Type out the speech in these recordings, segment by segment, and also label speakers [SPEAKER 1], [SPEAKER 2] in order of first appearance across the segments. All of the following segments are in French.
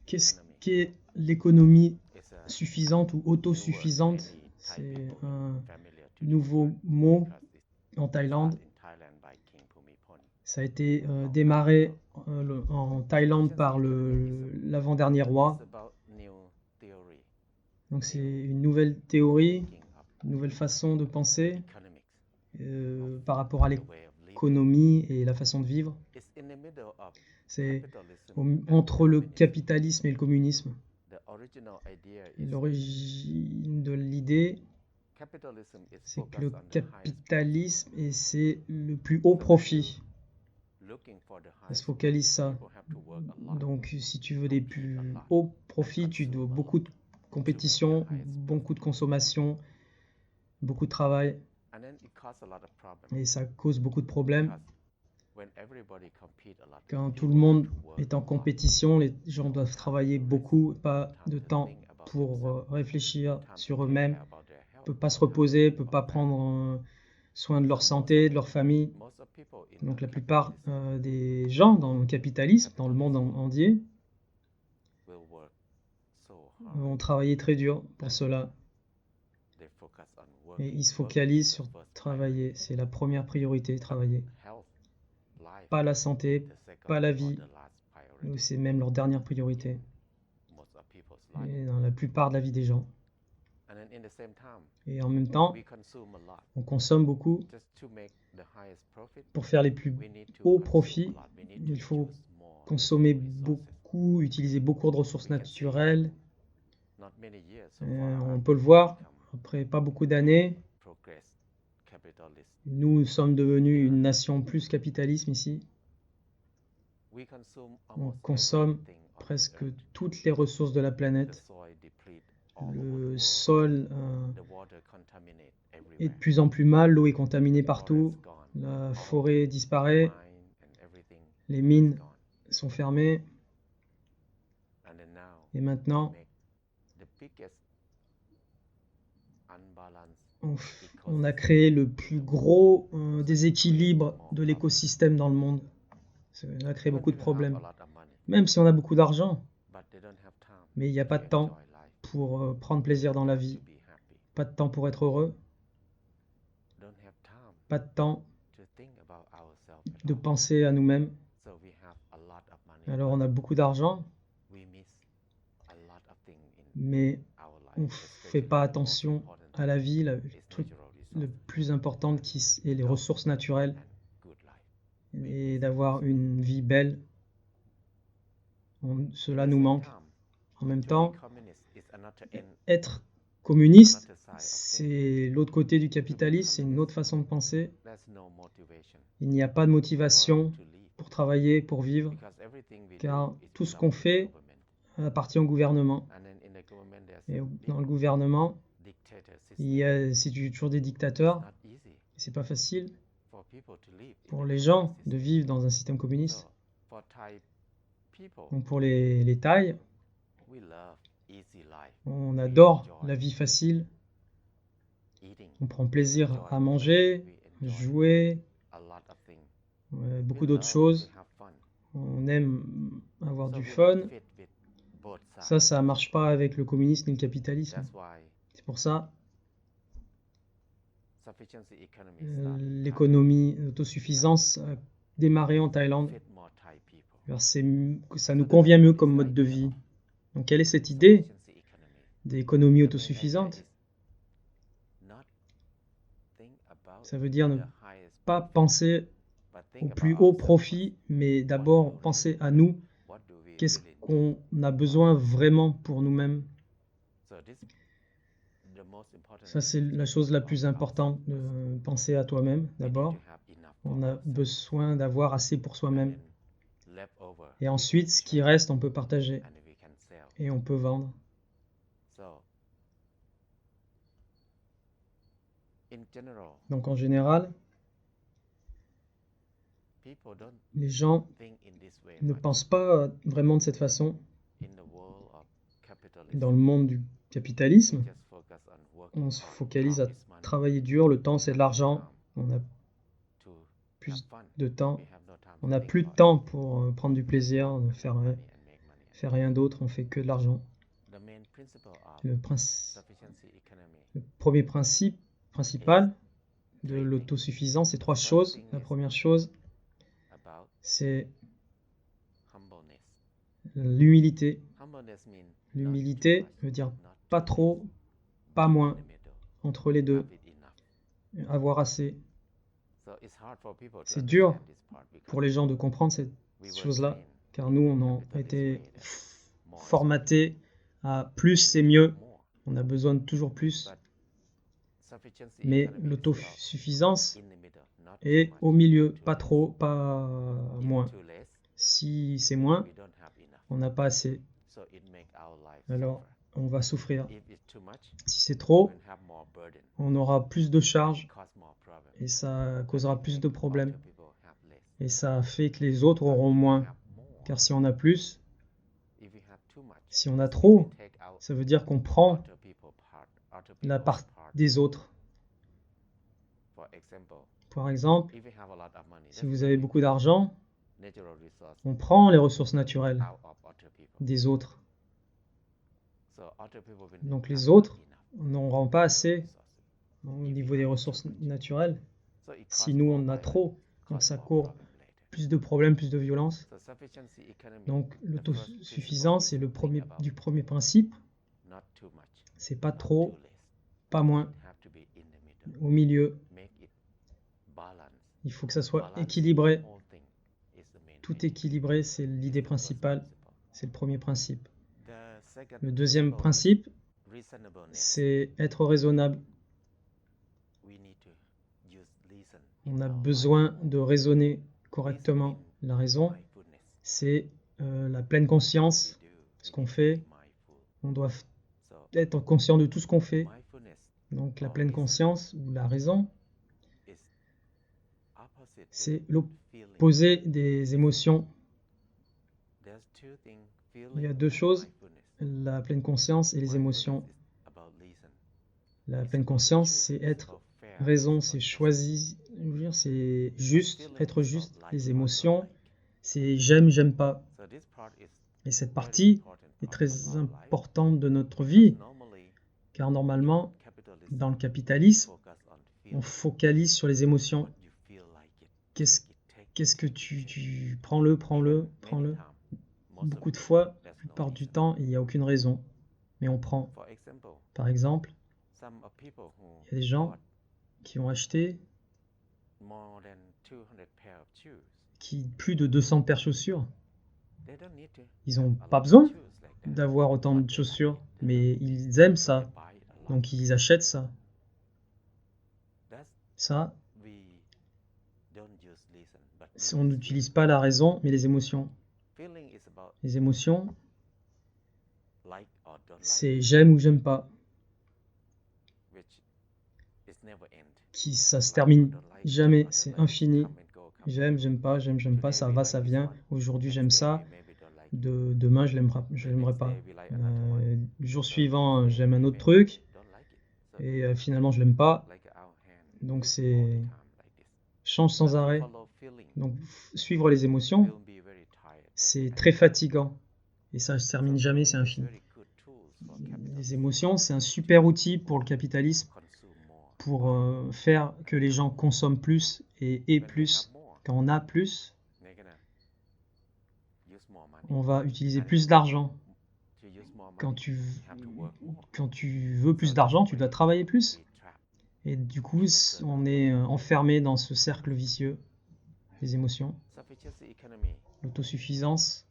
[SPEAKER 1] Qu'est-ce qu'est l'économie suffisante ou autosuffisante? C'est un nouveau mot en Thaïlande. Ça a été démarré en Thaïlande par l'avant-dernier roi. Donc c'est une nouvelle théorie, une nouvelle façon de penser par rapport à l'économie et la façon de vivre. C'est entre le capitalisme et le communisme. Et l'origine de l'idée, c'est que le capitalisme, c'est le plus haut profit. Ça se focalise ça. Donc si tu veux des plus hauts profits, tu dois beaucoup de compétition, beaucoup de consommation, beaucoup de travail. Et ça cause beaucoup de problèmes. Quand tout le monde est en compétition, les gens doivent travailler beaucoup, pas de temps pour réfléchir sur eux-mêmes, ne peuvent pas se reposer, ne peuvent pas prendre soin de leur santé, de leur famille. Donc la plupart des gens dans le capitalisme, dans le monde entier, vont travailler très dur pour cela. Et ils se focalisent sur travailler. C'est la première priorité, travailler. Pas la santé, pas la vie. C'est même leur dernière priorité. Et dans la plupart de la vie des gens. Et en même temps, on consomme beaucoup. Pour faire les plus hauts profits, il faut consommer beaucoup, utiliser beaucoup de ressources naturelles. On peut le voir, après pas beaucoup d'années, nous sommes devenus une nation plus capitaliste ici. On consomme presque toutes les ressources de la planète. Le sol est de plus en plus mal, l'eau est contaminée partout, la forêt disparaît, les mines sont fermées. Et maintenant, on a créé le plus gros déséquilibre de l'écosystème dans le monde. On a créé beaucoup de problèmes. Même si on a beaucoup d'argent, mais il n'y a pas de temps pour prendre plaisir dans la vie, pas de temps pour être heureux, pas de temps de penser à nous-mêmes. Alors on a beaucoup d'argent, mais on ne fait pas attention à la vie, le truc le plus important qui est les ressources naturelles et d'avoir une vie belle. Cela nous manque. En même temps, être communiste, c'est l'autre côté du capitalisme, c'est une autre façon de penser. Il n'y a pas de motivation pour travailler, pour vivre, car tout ce qu'on fait appartient au gouvernement. Et dans le gouvernement, c'est toujours des dictateurs. C'est pas facile pour les gens de vivre dans un système communiste. Donc pour les Thaïs, on adore la vie facile. On prend plaisir à manger, jouer, beaucoup d'autres choses. On aime avoir du fun. Ça marche pas avec le communisme et le capitalisme. C'est pour ça l'économie d'autosuffisance a démarré en Thaïlande. Ça nous convient mieux comme mode de vie. Donc quelle est cette idée d'économie autosuffisante? Ça veut dire ne pas penser au plus haut profit, mais d'abord penser à nous. Qu'est-ce qu'on a besoin vraiment pour nous-mêmes? Ça, c'est la chose la plus importante, de penser à toi-même d'abord. On a besoin d'avoir assez pour soi-même. Et ensuite, ce qui reste, on peut partager et on peut vendre. Donc en général, les gens ne pensent pas vraiment de cette façon. Dans le monde du capitalisme, on se focalise à travailler dur, le temps c'est de l'argent, on a plus de temps, on n'a plus de temps pour prendre du plaisir, faire fait rien d'autre, on fait que de l'argent. Le premier principal de l'autosuffisance, c'est 3 choses. La première chose, c'est l'humilité. L'humilité veut dire pas trop, pas moins, entre les deux, avoir assez. C'est dur pour les gens de comprendre cette chose-là, car nous, on a été formatés à plus c'est mieux, on a besoin de toujours plus. Mais l'autosuffisance est au milieu, pas trop, pas moins. Si c'est moins, on n'a pas assez. Alors, on va souffrir. Si c'est trop, on aura plus de charges et ça causera plus de problèmes. Et ça fait que les autres auront moins. Car si on a plus, si on a trop, ça veut dire qu'on prend la part des autres. Par exemple, si vous avez beaucoup d'argent, on prend les ressources naturelles des autres. Donc les autres n'auront pas assez au niveau des ressources naturelles. Si nous, on en a trop, donc ça court plus de problèmes, plus de violence. Donc l'autosuffisance, c'est du premier principe. C'est pas trop, pas moins, au milieu. Il faut que ça soit équilibré. Tout équilibré, c'est l'idée principale. C'est le premier principe. Le deuxième principe, c'est être raisonnable. On a besoin de raisonner correctement. La raison, c'est la pleine conscience de ce qu'on fait. On doit être conscient de tout ce qu'on fait. Donc la pleine conscience ou la raison, c'est l'opposé des émotions. Il y a 2 choses, la pleine conscience et les émotions. La pleine conscience, c'est être raison, c'est choisi, c'est juste, être juste. Les émotions, c'est j'aime, j'aime pas. Et cette partie est très importante de notre vie, car normalement, dans le capitalisme, on focalise sur les émotions. Qu'est-ce que tu prends-le. Beaucoup de fois, la plupart du temps, il n'y a aucune raison, mais on prend. Par exemple, il y a des gens qui ont acheté plus de 200 paires de chaussures. Ils n'ont pas besoin d'avoir autant de chaussures, mais ils aiment ça, donc ils achètent ça. Ça, on n'utilise pas la raison, mais les émotions. Les émotions, c'est j'aime ou j'aime pas. Ça se termine jamais, c'est infini. J'aime, j'aime pas, ça va, ça vient. Aujourd'hui, j'aime ça. Demain, je l'aimerai pas. Le jour suivant, j'aime un autre truc. Et finalement, je l'aime pas. Donc, c'est change sans arrêt. Donc, suivre les émotions, c'est très fatigant. Et ça ne se termine jamais, c'est infini. Les émotions, c'est un super outil pour le capitalisme, pour faire que les gens consomment plus et aient plus. Quand on a plus, on va utiliser plus d'argent. Quand tu veux plus d'argent, tu dois travailler plus. Et du coup, on est enfermé dans ce cercle vicieux des émotions. L'autosuffisance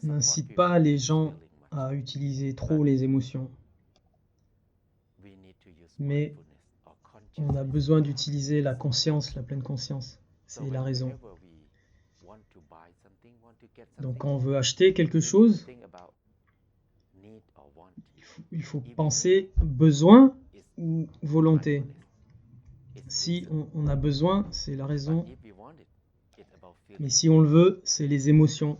[SPEAKER 1] n'incite pas les gens à utiliser trop les émotions. Mais on a besoin d'utiliser la conscience, la pleine conscience. C'est la raison. Donc quand on veut acheter quelque chose, il faut penser besoin ou volonté. Si on a besoin, c'est la raison. Mais si on le veut, c'est les émotions.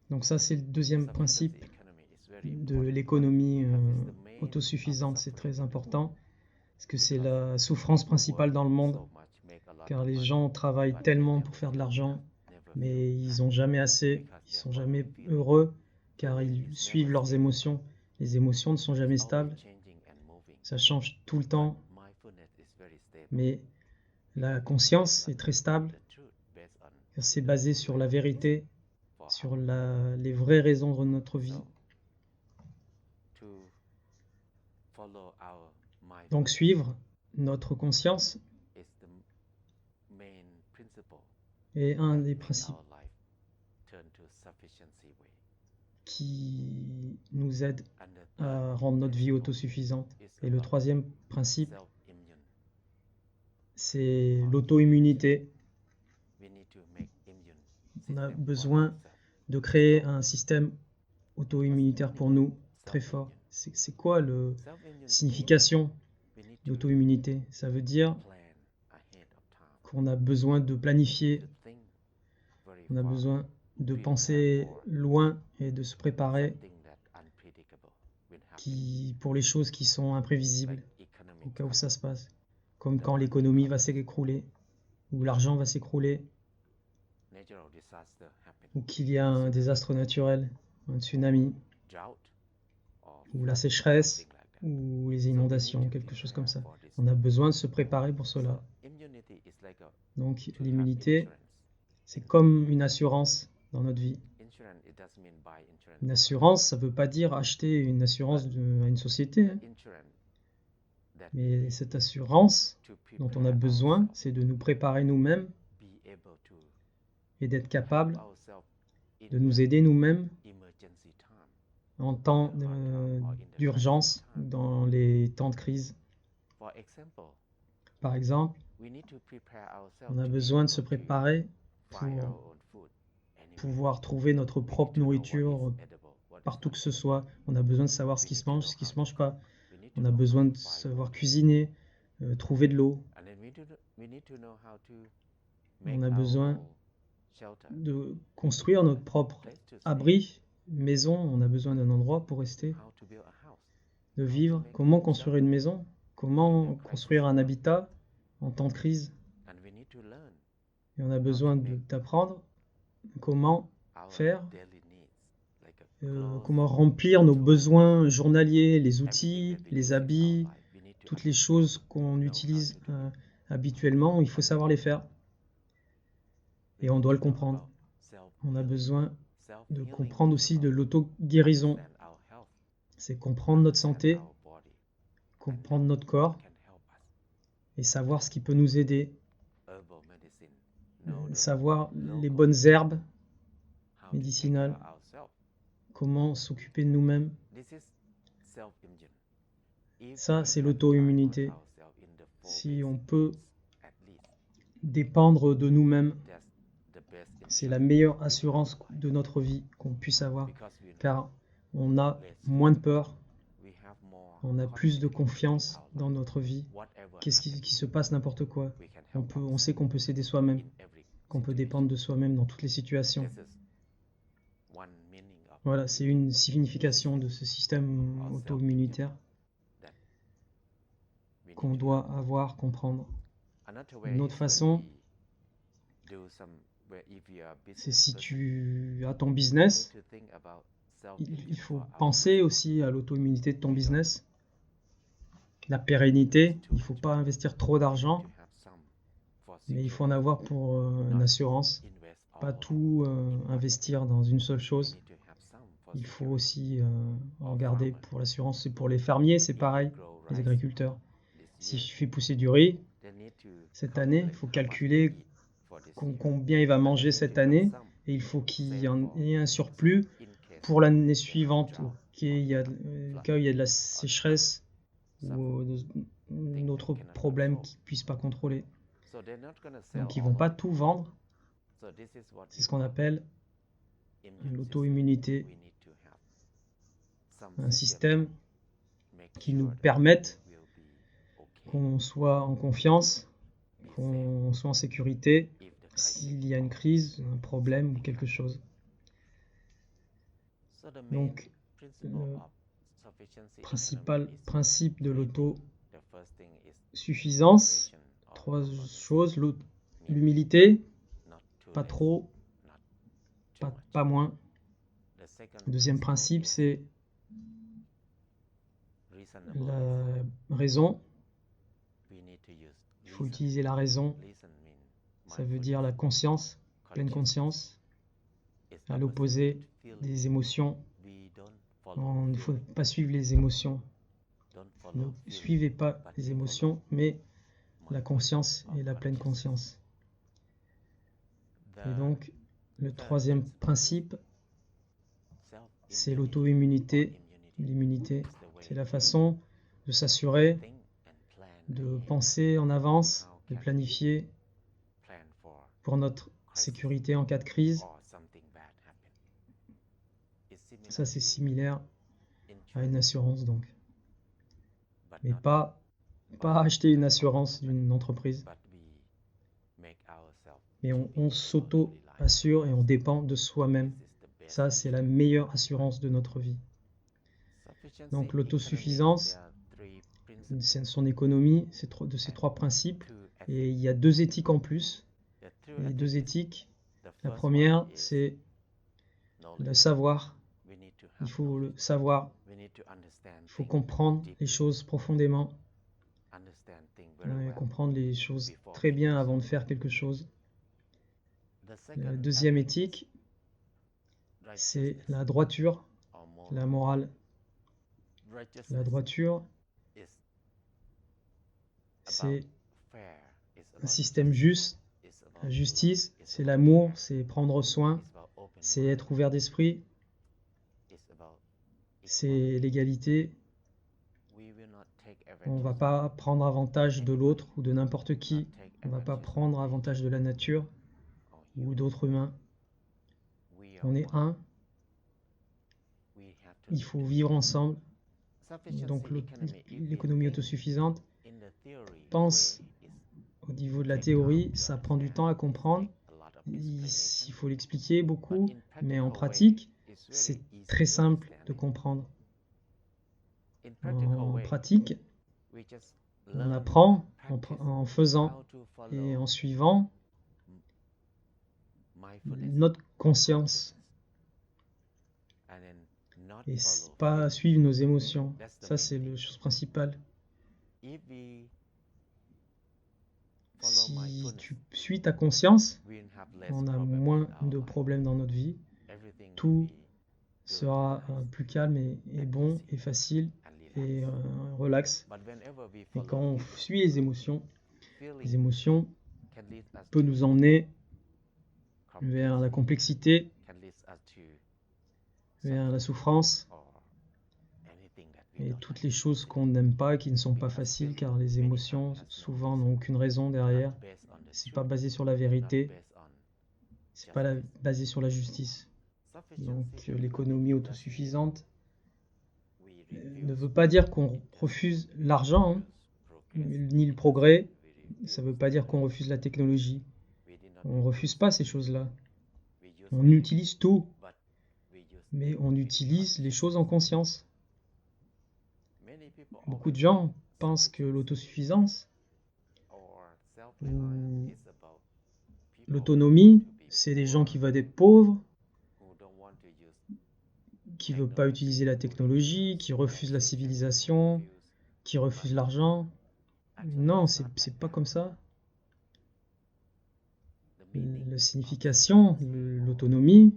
[SPEAKER 1] Donc ça, c'est le deuxième principe de l'économie autosuffisante. C'est très important, parce que c'est la souffrance principale dans le monde, car les gens travaillent tellement pour faire de l'argent, mais ils n'ont jamais assez, ils sont jamais heureux car ils suivent leurs émotions. Les émotions ne sont jamais stables, ça change tout le temps, mais la conscience est très stable, car c'est basé sur la vérité, sur les vraies raisons de notre vie. Donc suivre notre conscience est un des principes qui nous aide à rendre notre vie autosuffisante. Et le troisième principe, c'est l'auto-immunité. On a besoin de créer un système auto-immunitaire pour nous, très fort. C'est quoi la signification d'auto-immunité? Ça veut dire qu'on a besoin de planifier, on a besoin de penser loin et de se préparer pour les choses qui sont imprévisibles, au cas où ça se passe. Comme quand l'économie va s'écrouler, ou l'argent va s'écrouler, ou qu'il y a un désastre naturel, un tsunami, ou la sécheresse, ou les inondations, quelque chose comme ça. On a besoin de se préparer pour cela. Donc l'immunité, c'est comme une assurance dans notre vie. Une assurance, ça ne veut pas dire acheter une assurance à une société. Mais cette assurance dont on a besoin, c'est de nous préparer nous-mêmes et d'être capable de nous aider nous-mêmes en temps d'urgence, dans les temps de crise. Par exemple, on a besoin de se préparer pour pouvoir trouver notre propre nourriture partout que ce soit. On a besoin de savoir ce qui se mange pas. On a besoin de savoir cuisiner, trouver de l'eau. On a besoin de construire notre propre abri, maison. On a besoin d'un endroit pour rester, de vivre. Comment construire une maison? Comment construire un habitat en temps de crise? Et on a besoin d'apprendre comment faire, comment remplir nos besoins journaliers, les outils, les habits, toutes les choses qu'on utilise habituellement, il faut savoir les faire. Et on doit le comprendre. On a besoin de comprendre aussi de l'auto-guérison. C'est comprendre notre santé, comprendre notre corps et savoir ce qui peut nous aider. Savoir les bonnes herbes médicinales, comment s'occuper de nous-mêmes. Ça, c'est l'auto-immunité. Si on peut dépendre de nous-mêmes, c'est la meilleure assurance de notre vie qu'on puisse avoir, car on a moins de peur, on a plus de confiance dans notre vie. Qu'est-ce qui se passe, n'importe quoi. On sait qu'on peut s'aider soi-même, qu'on peut dépendre de soi-même dans toutes les situations. Voilà, c'est une signification de ce système auto-immunitaire qu'on doit comprendre. Une autre façon, c'est si tu as ton business, il faut penser aussi à l'auto-immunité de ton business. La pérennité, il ne faut pas investir trop d'argent, mais il faut en avoir pour une assurance. Pas tout investir dans une seule chose. Il faut aussi regarder pour l'assurance. C'est pour les fermiers, c'est pareil, les agriculteurs. Si je fais pousser du riz, cette année, il faut calculer combien il va manger cette année, et il faut qu'il y en ait un surplus pour l'année suivante, au cas où il y a de la sécheresse ou un autre problème qu'ils ne puissent pas contrôler. Donc ils ne vont pas tout vendre. C'est ce qu'on appelle l'auto-immunité. Un système qui nous permette qu'on soit en confiance, qu'on soit en sécurité s'il y a une crise, un problème ou quelque chose. Donc, le principal principe de l'autosuffisance, 3 choses, l'humilité, pas trop, pas moins. Le deuxième principe, c'est la raison. Il faut utiliser la raison. Ça veut dire la conscience, pleine conscience. À l'opposé des émotions. Il ne faut pas suivre les émotions. Ne suivez pas les émotions, mais la conscience et la pleine conscience. Et donc, le troisième principe, c'est l'auto-immunité. L'immunité, c'est la façon de s'assurer, de penser en avance, de planifier pour notre sécurité en cas de crise. Ça, c'est similaire à une assurance, donc. Mais pas acheter une assurance d'une entreprise. Mais on s'auto-assure et on dépend de soi-même. Ça, c'est la meilleure assurance de notre vie. Donc l'autosuffisance, c'est son économie, de ces trois principes. Et il y a deux éthiques en plus. Les deux éthiques, la première, c'est le savoir. Il faut le savoir. Il faut comprendre les choses profondément. Comprendre les choses très bien avant de faire quelque chose. La deuxième éthique, c'est la droiture, la morale. La droiture, c'est un système juste. La justice, c'est l'amour, c'est prendre soin, c'est être ouvert d'esprit, c'est l'égalité. On ne va pas prendre avantage de l'autre ou de n'importe qui. On ne va pas prendre avantage de la nature ou d'autres humains. On est un. Il faut vivre ensemble. Donc l'économie autosuffisante pense au niveau de la théorie, ça prend du temps à comprendre. Il faut l'expliquer beaucoup, mais en pratique, c'est très simple de comprendre. En pratique, on apprend en faisant et en suivant notre conscience. Et pas suivre nos émotions. Ça, c'est la chose principale. Si tu suis ta conscience, on a moins de problèmes dans notre vie. Tout sera plus calme et bon et facile et relax. Et quand on suit les émotions peuvent nous emmener vers la complexité, vers la souffrance et toutes les choses qu'on n'aime pas et qui ne sont pas faciles, car les émotions souvent n'ont aucune raison derrière. C'est pas basé sur la vérité, c'est pas basé sur la justice. Donc l'économie autosuffisante ne veut pas dire qu'on refuse l'argent, hein, ni le progrès. Ça ne veut pas dire qu'on refuse la technologie. On ne refuse pas ces choses-là. On utilise tout, mais on utilise les choses en conscience. Beaucoup de gens pensent que l'autosuffisance ou l'autonomie, c'est des gens qui veulent être pauvres, qui ne veulent pas utiliser la technologie, qui refusent la civilisation, qui refusent l'argent. Non, c'est pas comme ça. La signification, l'autonomie,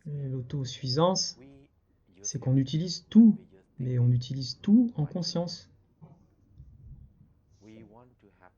[SPEAKER 1] l'autosuffisance, c'est qu'on utilise tout, mais on utilise tout en conscience.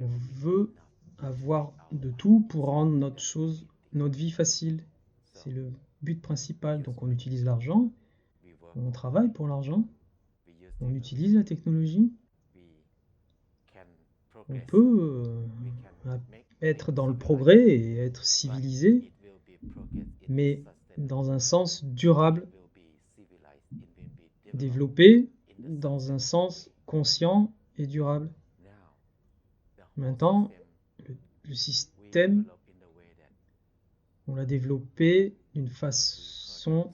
[SPEAKER 1] On veut avoir de tout pour rendre notre vie facile. C'est le but principal. Donc on utilise l'argent, on travaille pour l'argent, on utilise la technologie. On peut être dans le progrès et être civilisé, mais dans un sens durable, développé dans un sens conscient et durable. Maintenant, le système, on l'a développé d'une façon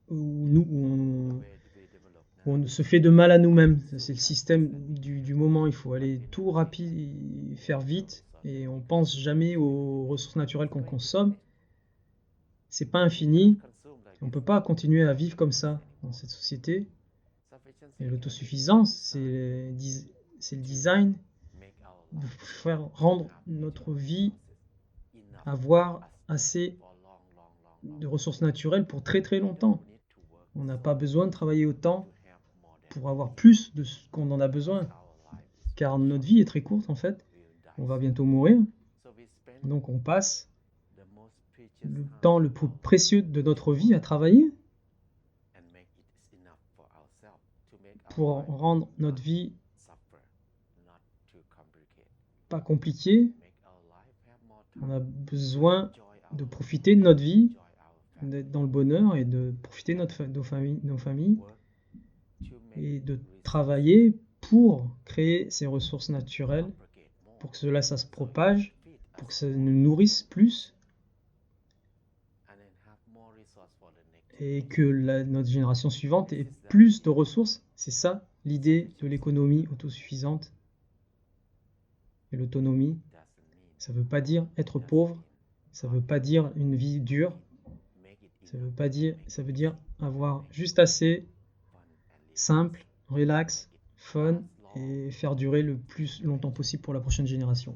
[SPEAKER 1] où on se fait de mal à nous-mêmes. C'est le système du moment. Il faut aller tout rapide, faire vite, et on pense jamais aux ressources naturelles qu'on consomme. c'est pas infini. On ne peut pas continuer à vivre comme ça dans cette société. Et l'autosuffisance, c'est le design de faire rendre notre vie, avoir assez de ressources naturelles pour très très longtemps. On n'a pas besoin de travailler autant pour avoir plus de ce qu'on en a besoin. Car notre vie est très courte en fait. On va bientôt mourir. Donc on passe le temps le plus précieux de notre vie à travailler pour rendre notre vie pas compliquée. On a besoin de profiter de notre vie, d'être dans le bonheur et de profiter de nos familles et de travailler pour créer ces ressources naturelles, pour que cela ça se propage, pour que ça nous nourrisse plus et que notre génération suivante ait plus de ressources. C'est ça l'idée de l'économie autosuffisante. Et l'autonomie, ça ne veut pas dire être pauvre, ça ne veut pas dire une vie dure, ça veut dire avoir juste assez, simple, relax, fun et faire durer le plus longtemps possible pour la prochaine génération.